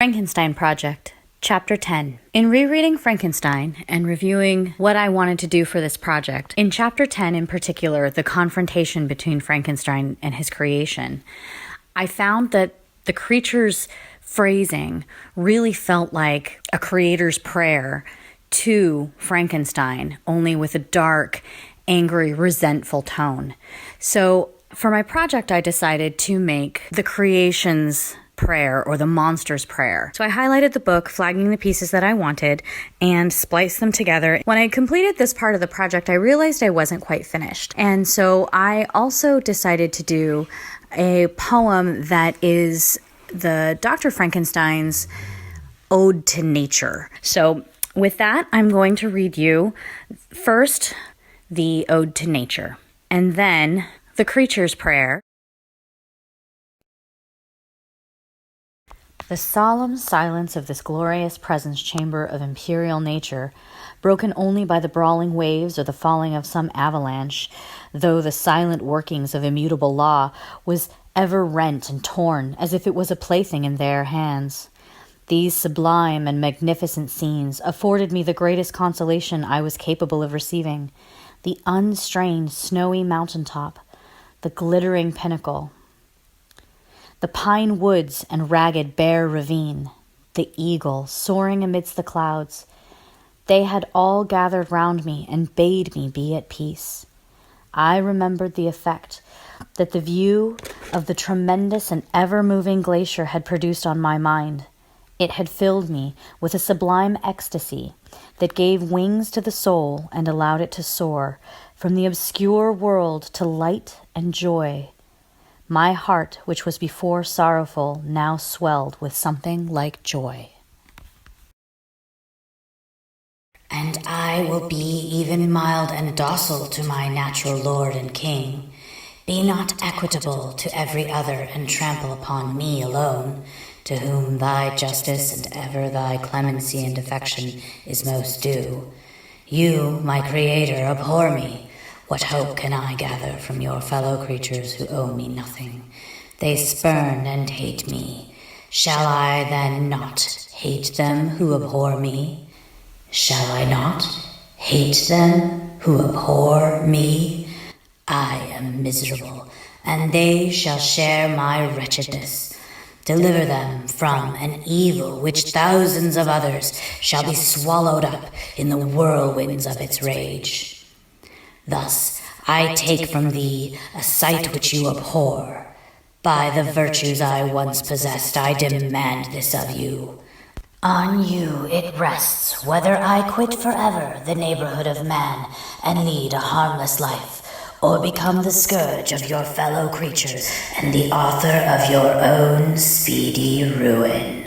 Frankenstein Project, Chapter 10. In rereading Frankenstein and reviewing what I wanted to do for this project, in Chapter 10 in particular, the confrontation between Frankenstein and his creation, I found that the creature's phrasing really felt like a creator's prayer to Frankenstein, only with a dark, angry, resentful tone. So for my project, I decided to make the creation's prayer, or the monster's prayer. So I highlighted the book, flagging the pieces that I wanted, and spliced them together. When I completed this part of the project, I realized I wasn't quite finished. And so I also decided to do a poem that is the Dr. Frankenstein's Ode to Nature. So with that, I'm going to read you first the Ode to Nature, and then the creature's prayer. The solemn silence of this glorious presence chamber of imperial nature, broken only by the brawling waves or the falling of some avalanche, though the silent workings of immutable law was ever rent and torn as if it was a plaything in their hands. These sublime and magnificent scenes afforded me the greatest consolation I was capable of receiving: the unstrained snowy mountaintop, the glittering pinnacle, the pine woods and ragged bare ravine, the eagle soaring amidst the clouds. They had all gathered round me and bade me be at peace. I remembered the effect that the view of the tremendous and ever-moving glacier had produced on my mind. It had filled me with a sublime ecstasy that gave wings to the soul and allowed it to soar from the obscure world to light and joy. My heart, which was before sorrowful, now swelled with something like joy. And I will be even mild and docile to my natural lord and king. Be not equitable to every other, and trample upon me alone, to whom thy justice and ever thy clemency and affection is most due. You, my creator, abhor me. What hope can I gather from your fellow creatures who owe me nothing? They spurn and hate me. Shall I then not hate them who abhor me? Shall I not hate them who abhor me? I am miserable, and they shall share my wretchedness. Deliver them from an evil which thousands of others shall be swallowed up in the whirlwinds of its rage. Thus I take from thee a sight which you abhor. By the virtues I once possessed, I demand this of you. On you it rests whether I quit forever the neighborhood of man and lead a harmless life, or become the scourge of your fellow creatures and the author of your own speedy ruin.